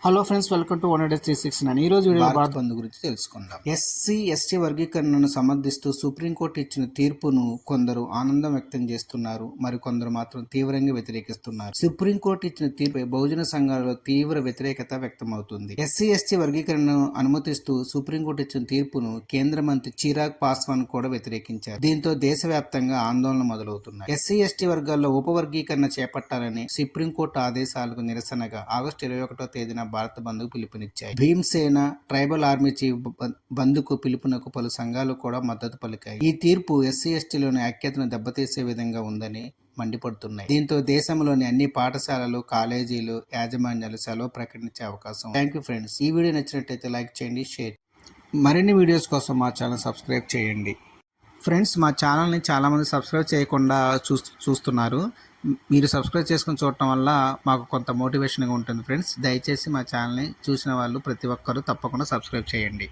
Hello friends, welcome to 100-369. ఈ రోజు video Bharat బంద్ గురించి తెలుసుకుందాం. ఎస్సీ వర్గీకరణను సమర్థిస్తూ సుప్రీంకోర్టు ఇచ్చిన తీర్పును కొందరు ఆనందం వ్యక్తం చేస్తున్నారు, మరికొందరు మాత్రం తీవ్రంగా వ్యతిరేకిస్తున్నారు. సుప్రీంకోర్టు ఇచ్చిన తీర్పుపై బహుజన సంఘాలలో తీవ్ర వ్యతిరేకత వ్యక్తమవుతుంది. ఎస్సీ వర్గీకరణను అనుమతిస్తూ సుప్రీంకోర్టు ఇచ్చిన తీర్పును కేంద్ర మంత్రి చిరాగ్ పాస్వాన్ కూడా వ్యతిరేకించారు. దీంతో దేశవ్యాప్తంగా ఆందోళన మొదలవుతున్నాయి. ఎస్సీ వర్గాల్లో ఉపవర్గీకరణ చేపట్టాలని సుప్రీంకోర్టు ఆదేశాలకు నిరసనగా ఆగస్టు 21వ తేదీన భారత బంద్కు పిలుపునిచ్చాయి. భీమ్సేన ట్రైబల్ ఆర్మీ చీఫ్ బంద్కు పిలుపునకు పలు సంఘాలు కూడా మద్దతు పలికాయి. ఈ తీర్పు ఎస్సీలోని ఐక్యతను దెబ్బతీసే విధంగా ఉందని మండిపడుతున్నాయి. దీంతో దేశంలోని అన్ని పాఠశాలలు, కాలేజీలు, యాజమాన్యాలు సెలవు ప్రకటించే అవకాశం. Thank you friends. ఈ వీడియో నచ్చినట్లయితే లైక్ చేయండి, షేర్. మరిన్ని వీడియోస్ కోసం మా ఛానల్ సబ్స్క్రైబ్ చేయండి. ఫ్రెండ్స్, మా ఛానల్ని చాలామంది సబ్స్క్రైబ్ చేయకుండా చూస్తున్నారు. మీరు సబ్స్క్రైబ్ చేసుకుని చూడటం వల్ల మాకు కొంత మోటివేషన్గా ఉంటుంది. ఫ్రెండ్స్, దయచేసి మా ఛానల్ని చూసిన వాళ్ళు ప్రతి ఒక్కరూ తప్పకుండా సబ్స్క్రైబ్ చేయండి.